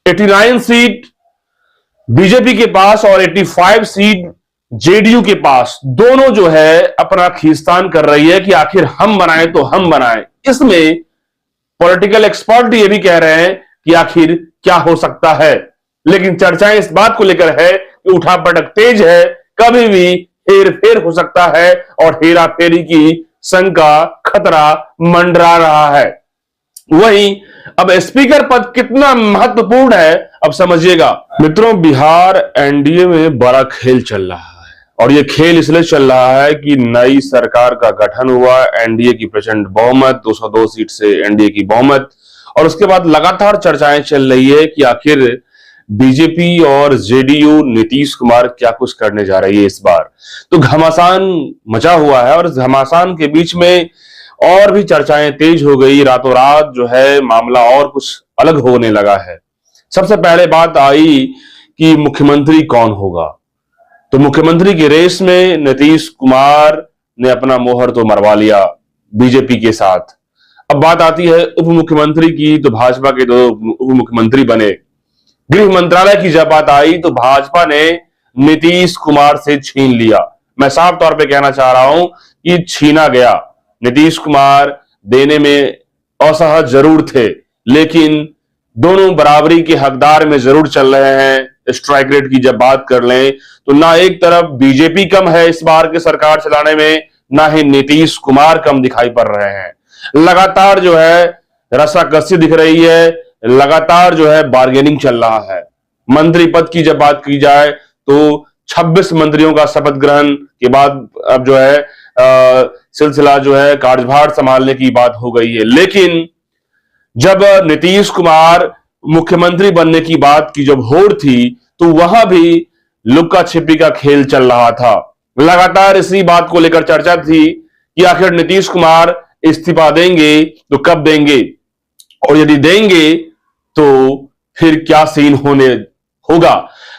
89 seat BJP के पास और 85 seat JDU के पास, दोनों जो है अपना खींचतान कर रही है कि आखिर हम बनाए तो हम बनाए। इसमें पॉलिटिकल एक्सपर्ट ये भी कह रहे हैं कि आखिर क्या हो सकता है, लेकिन चर्चाएं इस बात को लेकर है कि उठापटक तेज है, कभी भी हेर फेर हो सकता है और हेरा फेरी की शंका, खतरा मंडरा रहा है। वहीं अब स्पीकर पद कितना महत्वपूर्ण है, अब समझिएगा मित्रों। बिहार एनडीए में बड़ा खेल चल रहा है और यह खेल इसलिए चल रहा है कि नई सरकार का गठन हुआ, एनडीए की प्रचंड बहुमत, 202 सीट से एनडीए की बहुमत, और उसके बाद लगातार चर्चाएं चल रही है कि आखिर बीजेपी और जेडीयू नीतीश कुमार क्या कुछ करने जा रही है इस बार। तो घमासान मचा हुआ है और इस घमासान के बीच में और भी चर्चाएं तेज हो गई। रातों रात जो है मामला और कुछ अलग होने लगा है। सबसे पहले बात आई कि मुख्यमंत्री कौन होगा, तो मुख्यमंत्री की रेस में नीतीश कुमार ने अपना मोहर तो मरवा लिया बीजेपी के साथ। अब बात आती है उप मुख्यमंत्री की, तो भाजपा के दो उप मुख्यमंत्री बने। गृह मंत्रालय की जब बात आई तो भाजपा ने नीतीश कुमार से छीन लिया। मैं साफ तौर पे कहना चाह रहा हूं कि छीना गया। नीतीश कुमार देने में असहज जरूर थे, लेकिन दोनों बराबरी के हकदार में जरूर चल रहे हैं। स्ट्राइक रेट की जब बात कर लें तो ना एक तरफ बीजेपी कम है इस बार के सरकार चलाने में, ना ही नीतीश कुमार कम दिखाई पड़ रहे हैं। लगातार जो है रस्साकसी दिख रही है, लगातार जो है बार्गेनिंग चल रहा है। मंत्री पद की जब बात की जाए तो 26 मंत्रियों का शपथ ग्रहण के बाद अब जो है सिलसिला जो है कार्यभार संभालने की बात हो गई है। लेकिन जब नीतीश कुमार मुख्यमंत्री बनने की बात की जब होड़ थी तो वहां भी लुक्का छिपी का खेल चल रहा था। लगातार इसी बात को लेकर चर्चा थी कि आखिर नीतीश कुमार इस्तीफा देंगे तो कब देंगे, और यदि देंगे तो फिर क्या सीन होगा।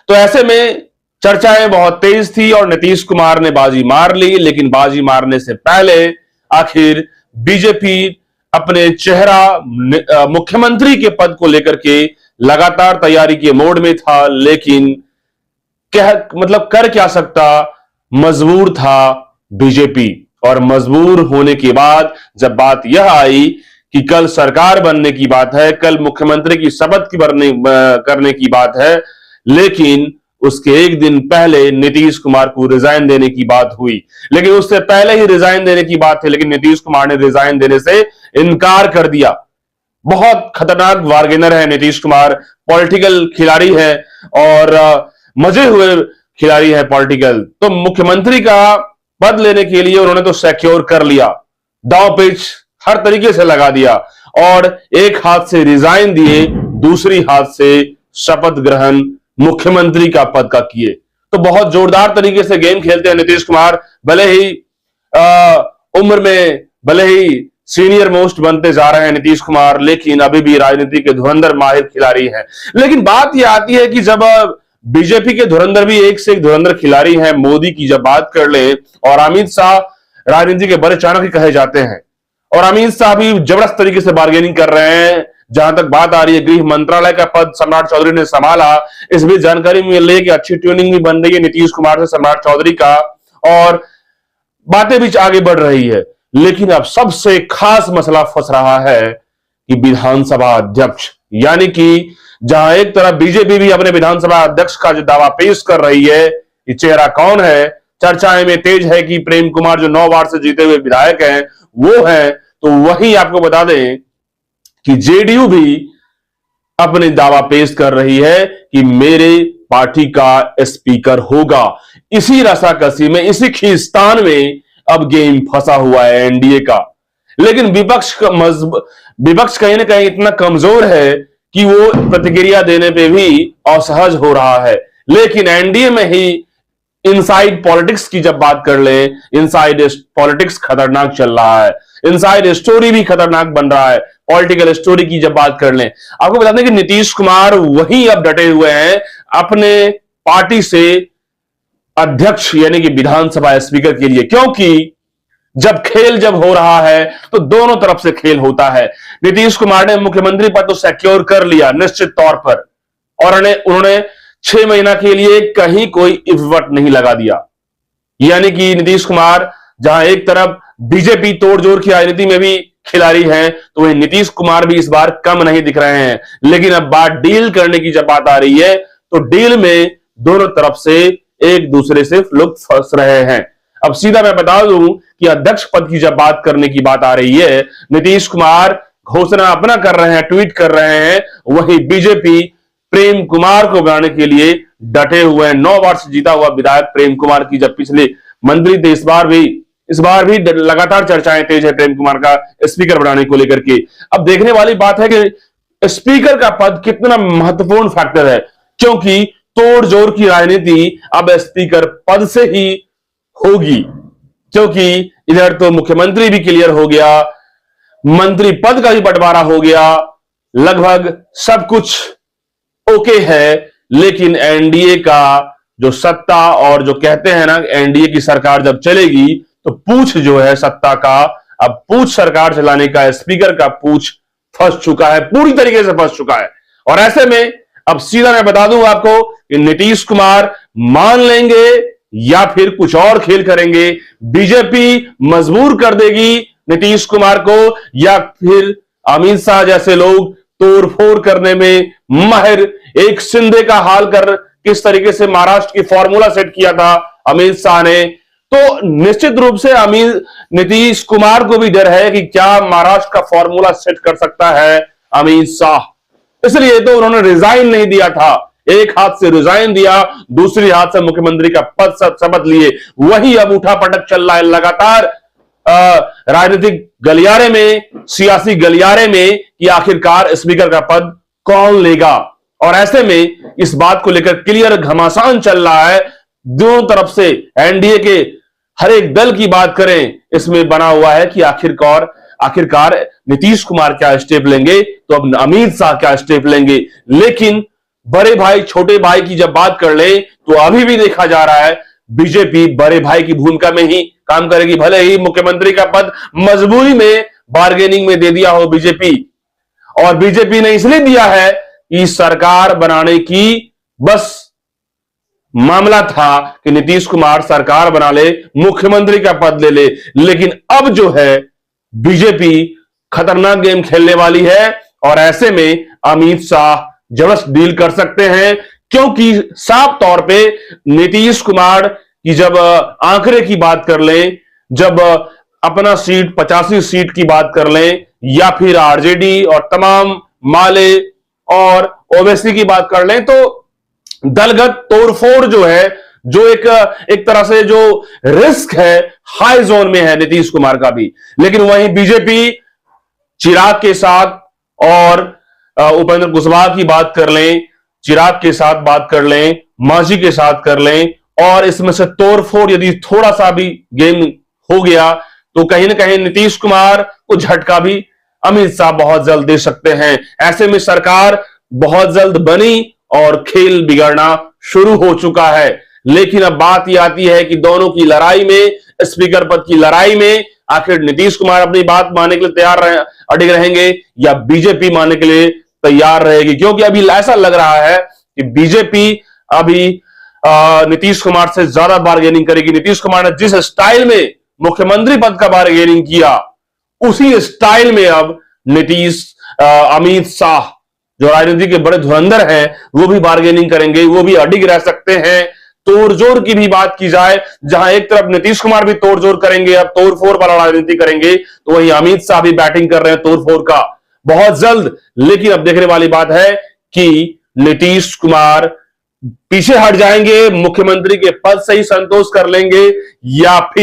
तो ऐसे में चर्चाएं बहुत तेज थी और नीतीश कुमार ने बाजी मार ली। लेकिन बाजी मारने से पहले आखिर बीजेपी अपने चेहरा मुख्यमंत्री के पद को लेकर के लगातार तैयारी के मोड में था, लेकिन कर क्या सकता, मजबूर था बीजेपी। और मजबूर होने के बाद जब बात यह आई कि कल सरकार बनने की बात है, कल मुख्यमंत्री की शपथ करने की बात है, लेकिन उसके एक दिन पहले नीतीश कुमार को रिजाइन देने की बात हुई। लेकिन उससे पहले ही रिजाइन देने की बात थी, लेकिन नीतीश कुमार ने रिजाइन देने से इनकार कर दिया। बहुत खतरनाक बार्गेनर है नीतीश कुमार, पॉलिटिकल खिलाड़ी है और मजे हुए खिलाड़ी है पॉलिटिकल। तो मुख्यमंत्री का पद लेने के लिए उन्होंने तो सिक्योर कर लिया, दांव पेच हर तरीके से लगा दिया और एक हाथ से रिजाइन दिए, दूसरी हाथ से शपथ ग्रहण मुख्यमंत्री का पद का किए। तो बहुत जोरदार तरीके से गेम खेलते हैं नीतीश कुमार। भले ही उम्र में भले ही सीनियर मोस्ट बनते जा रहे हैं नीतीश कुमार, लेकिन अभी भी राजनीति के धुरंधर माहिर खिलाड़ी हैं। लेकिन बात यह आती है कि जब बीजेपी के धुरंधर भी एक से एक धुरंधर खिलाड़ी हैं, मोदी की जब बात कर ले, और अमित शाह राजनीति के बड़े चाणक्य कहे जाते हैं, और अमित शाह भी जबरदस्त तरीके से बार्गेनिंग कर रहे हैं। जहां तक बात आ रही है गृह मंत्रालय का पद सम्राट चौधरी ने संभाला, इस भी जानकारी मिल रही है कि अच्छी ट्यूनिंग भी बन रही है नीतीश कुमार से सम्राट चौधरी का, और बातें भी आगे बढ़ रही है। लेकिन अब सबसे खास मसला फंस रहा है कि विधानसभा अध्यक्ष, यानी कि जहां एक तरफ बीजेपी भी अपने विधानसभा अध्यक्ष का जो दावा पेश कर रही है, ये चेहरा कौन है, चर्चाएं में तेज है कि प्रेम कुमार जो 9 बार से जीते हुए विधायक हैं वो हैं। तो वहीं आपको बता दें कि जेडीयू भी अपने दावा पेश कर रही है कि मेरे पार्टी का स्पीकर होगा। इसी रसाकसी में, इसी खींचतान में अब गेम फंसा हुआ है एनडीए का। लेकिन विपक्ष कहीं ना कहीं इतना कमजोर है कि वो प्रतिक्रिया देने पे भी असहज हो रहा है। लेकिन एनडीए में ही इनसाइड पॉलिटिक्स की जब बात कर ले, इनसाइड पॉलिटिक्स खतरनाक चल रहा है, इनसाइड स्टोरी भी खतरनाक बन रहा है। पॉलिटिकल स्टोरी की जब बात कर लें, आपको बता दें कि नीतीश कुमार वहीं अब डटे हुए हैं अपने पार्टी से अध्यक्ष यानी कि विधानसभा स्पीकर के लिए, क्योंकि जब हो रहा है तो दोनों तरफ से खेल होता है। नीतीश कुमार ने मुख्यमंत्री पद तो सिक्योर कर लिया निश्चित तौर पर, और उन्होंने 6 महीना के लिए कहीं कोई इफवट नहीं लगा दिया। यानी कि नीतीश कुमार जहां एक तरफ बीजेपी तोड़जोड़ की राजनीति में भी खिलाड़ी हैं, तो वही नीतीश कुमार भी इस बार कम नहीं दिख रहे हैं। लेकिन अब बात डील करने की जब बात आ रही है, तो डील में दोनों तरफ से एक दूसरे से लोग फंस रहे हैं। अब सीधा मैं बता दूं कि अध्यक्ष पद की जब बात करने की बात आ रही है, नीतीश कुमार घोषणा अपना कर रहे हैं, ट्वीट कर रहे हैं, वहीं बीजेपी प्रेम कुमार को बनाने के लिए डटे हुए हैं। 9 बार से जीता हुआ विधायक प्रेम कुमार की जब पिछले मंत्री थे, इस बार भी लगातार चर्चाएं तेज है प्रेम कुमार का स्पीकर बनाने को लेकर के। अब देखने वाली बात है कि स्पीकर का पद कितना महत्वपूर्ण फैक्टर है, क्योंकि तोड़जोड़ की राजनीति अब स्पीकर पद से ही होगी। क्योंकि इधर तो मुख्यमंत्री भी क्लियर हो गया, मंत्री पद का भी बंटवारा हो गया, लगभग सब कुछ ओके है। लेकिन एनडीए का जो सत्ता और जो कहते हैं ना, एनडीए की सरकार जब चलेगी तो पूछ जो है सत्ता का, अब पूछ सरकार चलाने का स्पीकर का पूछ फंस चुका है, पूरी तरीके से फंस चुका है। और ऐसे में अब सीधा मैं बता दूं आपको कि नीतीश कुमार मान लेंगे या फिर कुछ और खेल करेंगे। बीजेपी मजबूर कर देगी नीतीश कुमार को, या फिर अमित शाह जैसे लोग तोड़फोड़ करने में माहिर, एक शिंदे का हाल कर किस तरीके से महाराष्ट्र की फॉर्मूला सेट किया था अमित शाह ने, तो निश्चित रूप से नीतीश कुमार को भी डर है कि क्या महाराष्ट्र का फॉर्मूला सेट कर सकता है अमित शाह। इसलिए तो उन्होंने रिजाइन नहीं दिया था, एक हाथ से रिजाइन दिया, दूसरी हाथ से मुख्यमंत्री का पद शपथ लिए। वही अब उठा पटक चल रहा है लगातार राजनीतिक गलियारे में, सियासी गलियारे में, कि आखिरकार स्पीकर का पद कौन लेगा। और ऐसे में इस बात को लेकर क्लियर घमासान चल रहा है दोनों तरफ से। एनडीए के हर एक दल की बात करें, इसमें बना हुआ है कि आखिरकार नीतीश कुमार क्या स्टेप लेंगे, तो अब अमित शाह क्या स्टेप लेंगे। लेकिन बड़े भाई छोटे भाई की जब बात कर ले, तो अभी भी देखा जा रहा है बीजेपी बड़े भाई की भूमिका में ही काम करेगी। भले ही मुख्यमंत्री का पद मजबूरी में बार्गेनिंग में दे दिया हो बीजेपी, और बीजेपी ने इसलिए दिया है कि सरकार बनाने की बस मामला था कि नीतीश कुमार सरकार बना ले, मुख्यमंत्री का पद ले ले। लेकिन अब जो है बीजेपी खतरनाक गेम खेलने वाली है, और ऐसे में अमित शाह जबरदस्त डील कर सकते हैं। क्योंकि साफ तौर पे नीतीश कुमार की जब आंकड़े की बात कर लें, जब अपना सीट 85 सीट की बात कर लें, या फिर आरजेडी और तमाम माले और ओवैसी की बात कर लें, तो दलगत तोड़फोड़ जो है, जो एक तरह से जो रिस्क है, हाई जोन में है नीतीश कुमार का भी। लेकिन वहीं बीजेपी चिराग के साथ और उपेंद्र कुशवाहा की बात कर लें, चिराग के साथ बात कर लें, मांझी के साथ कर लें, और इसमें से तोड़फोड़ यदि थोड़ा सा भी गेम हो गया, तो कहीं ना कहीं नीतीश कुमार को झटका भी अमित शाह बहुत जल्द दे सकते हैं। ऐसे में सरकार बहुत जल्द बनी और खेल बिगड़ना शुरू हो चुका है। लेकिन अब बात यह आती है कि दोनों की लड़ाई में, स्पीकर पद की लड़ाई में, आखिर नीतीश कुमार अपनी बात मानने के लिए तैयार अड़िग रहेंगे या बीजेपी मानने के लिए तैयार रहेगी। क्योंकि अभी ऐसा लग रहा है कि बीजेपी अभी नीतीश कुमार से ज्यादा बार्गेनिंग करेगी। नीतीश कुमार ने जिस स्टाइल में मुख्यमंत्री पद का बार्गेनिंग किया, उसी स्टाइल में अब अमित शाह जो राजनीति के बड़े धुरंधर हैं, वो भी बार्गेनिंग करेंगे, वो भी अडिग रह सकते हैं। तोड़जोड़ की भी बात की जाए, जहां एक तरफ नीतीश कुमार भी तोड़जोड़ करेंगे, अब तोड़फोड़ वाला राजनीति करेंगे, तो वहीं अमित शाह भी बैटिंग कर रहे हैं तोड़फोड़ का बहुत जल्द। लेकिन अब देखने वाली बात है कि नीतीश कुमार पीछे हट जाएंगे, मुख्यमंत्री के पद से ही संतोष कर लेंगे, या फिर